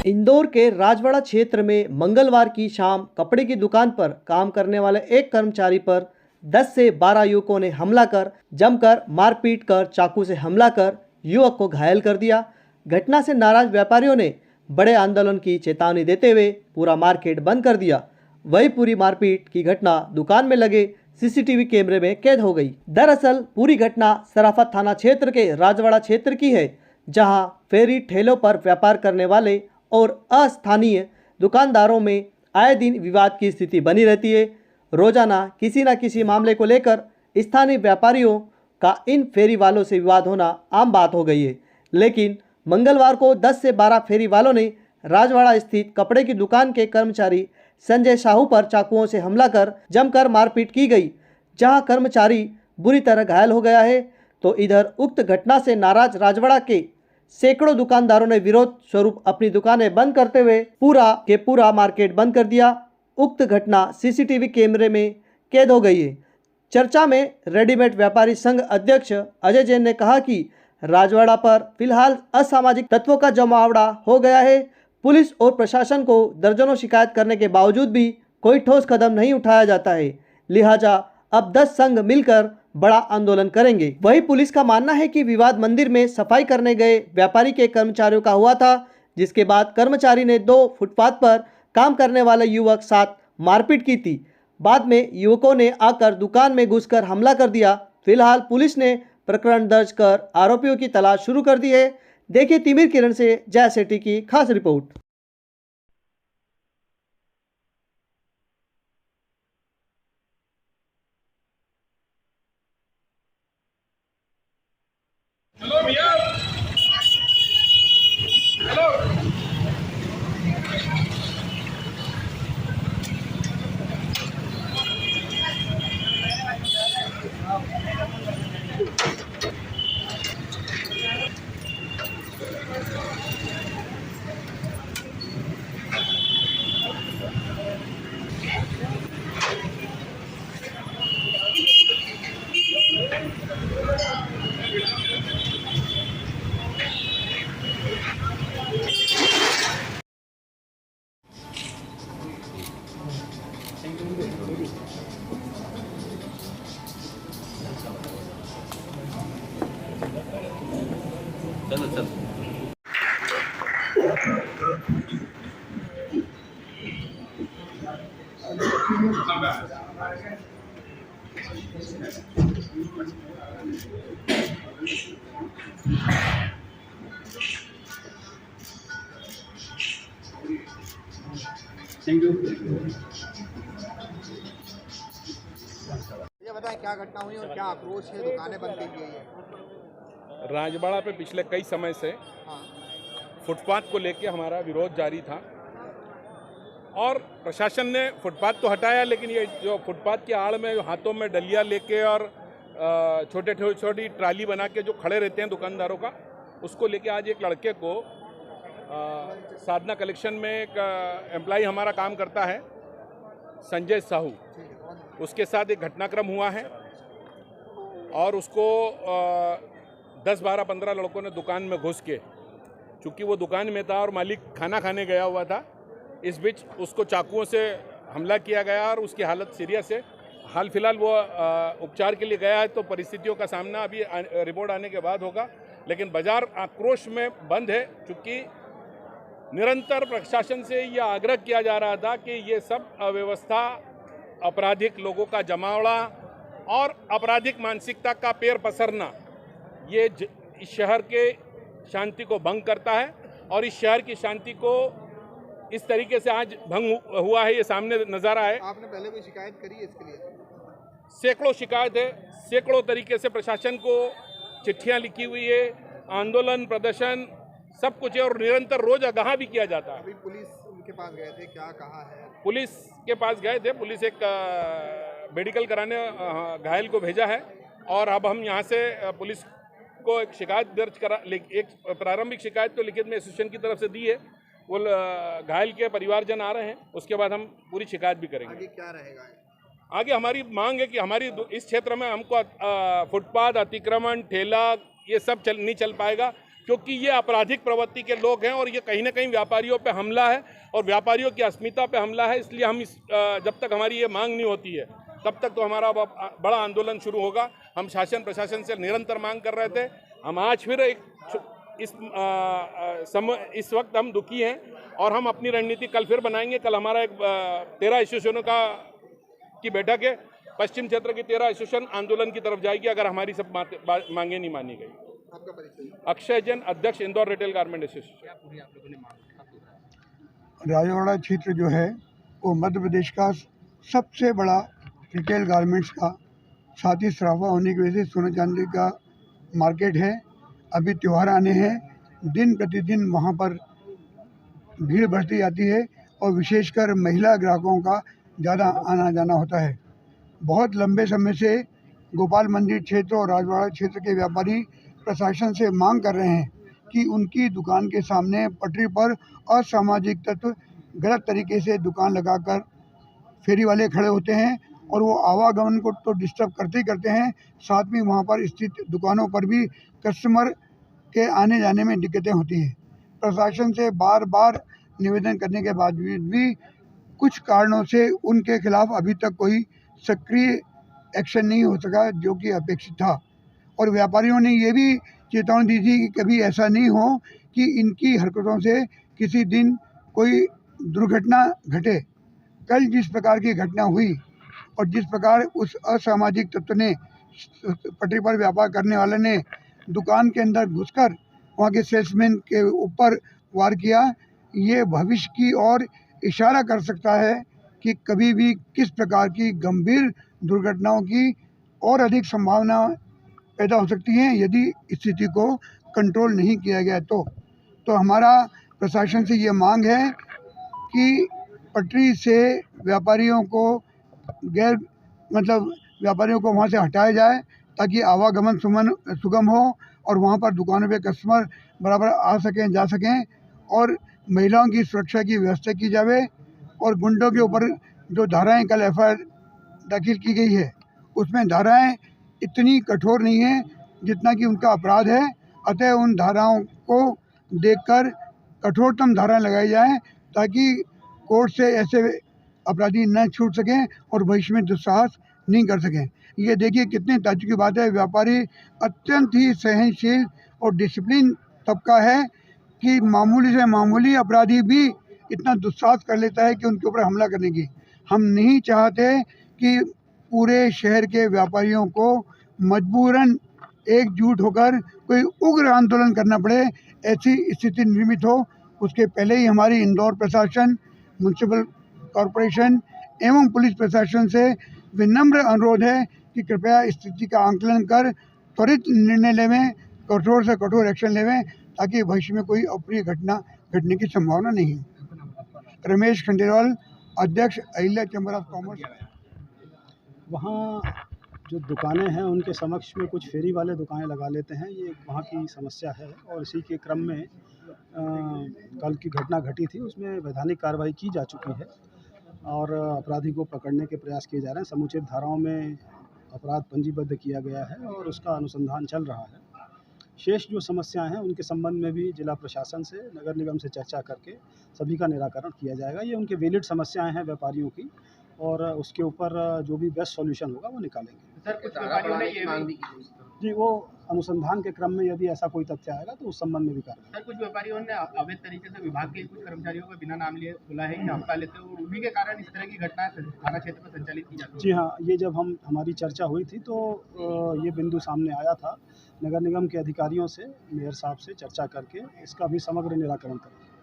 इंदौर के राजवाड़ा क्षेत्र में मंगलवार की शाम कपड़े की दुकान पर काम करने वाले एक कर्मचारी पर 10 से 12 युवकों ने हमला कर जमकर मारपीट कर चाकू से हमला कर युवक को घायल कर दिया। घटना से नाराज व्यापारियों ने बड़े आंदोलन की चेतावनी देते हुए पूरा मार्केट बंद कर दिया। वही पूरी मारपीट की घटना दुकान में लगे सीसीटीवी कैमरे में कैद हो गई। दरअसल पूरी घटना सराफत थाना क्षेत्र के राजवाड़ा क्षेत्र की है, जहां फेरी ठेलों पर व्यापार करने वाले और अस्थानीय दुकानदारों में आए दिन विवाद की स्थिति बनी रहती है। रोजाना किसी न किसी मामले को लेकर स्थानीय व्यापारियों का इन फेरी वालों से विवाद होना आम बात हो गई है। लेकिन मंगलवार को 10 से 12 फेरी वालों ने राजवाड़ा स्थित कपड़े की दुकान के कर्मचारी संजय साहू पर चाकुओं से हमला कर जमकर मारपीट की गई, जहां कर्मचारी बुरी तरह घायल हो गया है। तो इधर उक्त घटना से नाराज राजवाड़ा के सैकड़ों दुकानदारों ने विरोध स्वरूप अपनी दुकानें बंद करते हुए पूरा मार्केट बंद कर दिया। उक्त घटना सीसीटीवी कैमरे में कैद हो गई है। चर्चा में रेडीमेड व्यापारी संघ अध्यक्ष अजय जैन ने कहा कि राजवाड़ा पर फिलहाल असामाजिक तत्वों का जमावड़ा हो गया है। पुलिस और प्रशासन को दर्जनों शिकायत करने के बावजूद भी कोई ठोस कदम नहीं उठाया जाता है। लिहाजा अब 10 संघ मिलकर बड़ा आंदोलन करेंगे। वही पुलिस का मानना है कि विवाद मंदिर में सफाई करने गए व्यापारी के कर्मचारियों का हुआ था, जिसके बाद कर्मचारी ने 2 फुटपाथ पर काम करने वाले युवक साथ मारपीट की थी। बाद में युवकों ने आकर दुकान में घुसकर हमला कर दिया। फिलहाल पुलिस ने प्रकरण दर्ज कर आरोपियों की तलाश शुरू कर दी है। देखिए तिमिर किरण से जय सेठी की खास रिपोर्ट। हेलो भैया, हेलो। चलो चलो। Thank you. ये बताएं क्या घटना हुई और क्या आक्रोश है, दुकानें बंद की गई है? राजवाड़ा पे पिछले कई समय से फुटपाथ को लेके हमारा विरोध जारी था और प्रशासन ने फुटपाथ तो हटाया, लेकिन ये जो फुटपाथ की आड़ में हाथों में डलिया लेके और छोटी ट्राली बना के जो खड़े रहते हैं दुकानदारों का, उसको लेके आज एक लड़के को साधना कलेक्शन में एक एम्प्लॉय हमारा काम करता है संजय साहू, उसके साथ एक घटनाक्रम हुआ है और उसको 10, 12, 15 लड़कों ने दुकान में घुस के, चूँकि वो दुकान में था और मालिक खाना खाने गया हुआ था, इस बीच उसको चाकुओं से हमला किया गया और उसकी हालत सीरियस है। हाल फिलहाल वो उपचार के लिए गया है, तो परिस्थितियों का सामना अभी रिपोर्ट आने के बाद होगा। लेकिन बाजार आक्रोश में बंद है, चूँकि निरंतर प्रशासन से यह आग्रह किया जा रहा था कि ये सब अव्यवस्था, आपराधिक लोगों का जमावड़ा और आपराधिक मानसिकता का पैर पसरना, ये इस शहर के शांति को भंग करता है और इस शहर की शांति को इस तरीके से आज भंग हुआ है, ये सामने नज़ारा है। आपने पहले कोई शिकायत करी है इसके लिए? सैकड़ों शिकायत है, सैकड़ों तरीके से प्रशासन को चिट्ठियां लिखी हुई है, आंदोलन, प्रदर्शन सब कुछ है और निरंतर रोज आगाह भी किया जाता है। अभी पुलिस उनके पास गए थे, क्या कहा है? पुलिस के पास गए थे, पुलिस एक मेडिकल कराने घायल को भेजा है और अब हम यहाँ से पुलिस को एक शिकायत दर्ज करा, एक प्रारंभिक शिकायत तो लिखित में एसोसिएशन की तरफ से दी है। वो घायल के परिवारजन आ रहे हैं, उसके बाद हम पूरी शिकायत भी करेंगे। आगे क्या रहेगा? आगे हमारी मांग है कि हमारी इस क्षेत्र में हमको फुटपाथ, अतिक्रमण, ठेला ये सब नहीं चल पाएगा। क्योंकि ये आपराधिक प्रवृत्ति के लोग हैं और ये कहीं ना कहीं व्यापारियों पे हमला है और व्यापारियों की अस्मिता पे हमला है। इसलिए हम जब तक हमारी ये मांग नहीं होती है तब तक तो हमारा बड़ा आंदोलन शुरू होगा। हम शासन प्रशासन से निरंतर मांग कर रहे थे। हम आज फिर इस वक्त हम दुखी हैं और हम अपनी रणनीति कल फिर बनाएंगे। कल हमारा एक 13 एसोसिएशनों की बैठक है। पश्चिम क्षेत्र की 13 एसोसिएशन आंदोलन की तरफ जाएगी अगर हमारी सब मांगे नहीं मानी गई। आपका परिचय? अक्षय जैन, अध्यक्ष Indore retail garment association. Rajwada क्षेत्र जो है वो मध्य प्रदेश का सबसे बड़ा रिटेल गारमेंट्स का, साथ ही सराफा होने की वजह से सोने चांदी का मार्केट है। अभी त्यौहार आने हैं, दिन प्रतिदिन वहाँ पर भीड़ बढ़ती जाती है और विशेषकर महिला ग्राहकों का ज़्यादा आना जाना होता है। बहुत लंबे समय से गोपाल मंदिर क्षेत्र और राजवाड़ा क्षेत्र के व्यापारी प्रशासन से मांग कर रहे हैं कि उनकी दुकान के सामने पटरी पर असामाजिक तत्व गलत तरीके से दुकान लगाकर फेरी वाले खड़े होते हैं और वो आवागमन को तो डिस्टर्ब करते ही करते हैं, साथ में वहाँ पर स्थित दुकानों पर भी कस्टमर के आने जाने में दिक्कतें होती हैं। प्रशासन से बार बार निवेदन करने के बावजूद भी कुछ कारणों से उनके खिलाफ अभी तक कोई सक्रिय एक्शन नहीं हो सका जो कि अपेक्षित था। और व्यापारियों ने ये भी चेतावनी दी थी कि कभी ऐसा नहीं हो कि इनकी हरकतों से किसी दिन कोई दुर्घटना घटे। कल जिस प्रकार की घटना हुई और जिस प्रकार उस असामाजिक तत्व ने, पटरी पर व्यापार करने वाले ने दुकान के अंदर घुसकर वहाँ के सेल्समैन के ऊपर वार किया, ये भविष्य की ओर इशारा कर सकता है कि कभी भी किस प्रकार की गंभीर दुर्घटनाओं की और अधिक संभावना पैदा हो सकती हैं यदि स्थिति को कंट्रोल नहीं किया गया। तो हमारा प्रशासन से ये मांग है कि पटरी से व्यापारियों को व्यापारियों को वहाँ से हटाया जाए ताकि आवागमन सुगम हो और वहाँ पर दुकानों पे कस्टमर बराबर आ सकें, जा सकें, और महिलाओं की सुरक्षा की व्यवस्था की जाए। और गुंडों के ऊपर जो धाराएं कल एफआईआर दाखिल की गई है उसमें धाराएं इतनी कठोर नहीं है जितना कि उनका अपराध है। अतः उन धाराओं को देखकर कठोरतम धाराएं लगाई जाएं ताकि कोर्ट से ऐसे अपराधी न छूट सकें और भविष्य में दुस्साहस नहीं कर सकें। ये देखिए कितनी ताज्जुब की बात है, व्यापारी अत्यंत ही सहनशील और डिसिप्लिन तबका है कि मामूली से मामूली अपराधी भी इतना दुस्साहस कर लेता है कि उनके ऊपर हमला करने की। हम नहीं चाहते कि पूरे शहर के व्यापारियों को मजबूरन एकजुट होकर कोई उग्र आंदोलन करना पड़े, ऐसी स्थिति निर्मित हो। उसके पहले ही हमारी इंदौर प्रशासन, म्युनिसिपल कॉरपोरेशन एवं पुलिस प्रशासन से विनम्र अनुरोध है कि कृपया स्थिति का आंकलन कर त्वरित निर्णय लेवें, कठोर से कठोर एक्शन लेवें ताकि भविष्य में कोई अप्रिय घटना घटने की संभावना नहीं है। रमेश खंडेलवाल, अध्यक्ष अहिल्या चैम्बर ऑफ कॉमर्स। वहाँ जो दुकानें हैं उनके समक्ष में कुछ फेरी वाले दुकानें लगा लेते हैं, ये वहाँ की समस्या है। और इसी के क्रम में कल की घटना घटी थी, उसमें वैधानिक कार्रवाई की जा चुकी है और अपराधी को पकड़ने के प्रयास किए जा रहे हैं। समुचित धाराओं में अपराध पंजीबद्ध किया गया है और उसका अनुसंधान चल रहा है। शेष जो समस्याएं हैं उनके संबंध में भी जिला प्रशासन से, नगर निगम से चर्चा करके सभी का निराकरण किया जाएगा। ये उनके वैलिड समस्याएं हैं व्यापारियों की और उसके ऊपर जो भी बेस्ट सॉल्यूशन होगा वो निकालेंगे। सर, कुछ व्यापारियों ने ये मांग भी की जी, वो अनुसंधान के क्रम में यदि ऐसा कोई तथ्य आएगा तो उस संबंध में भी कार्रवाई। सर, कुछ व्यापारियों ने अवैध तरीके से विभाग के कुछ कर्मचारियों को बिना नाम लिए बोला है कि हफ्ता लेते हो, उन्हीं के कारण इस तरह की घटनाएं थाना क्षेत्र में संचालित की जाती है। जी हाँ, ये जब हमारी चर्चा हुई थी तो ये बिंदु सामने आया था। नगर निगम के अधिकारियों से, मेयर साहब से चर्चा करके इसका भी समग्र निराकरण करेंगे।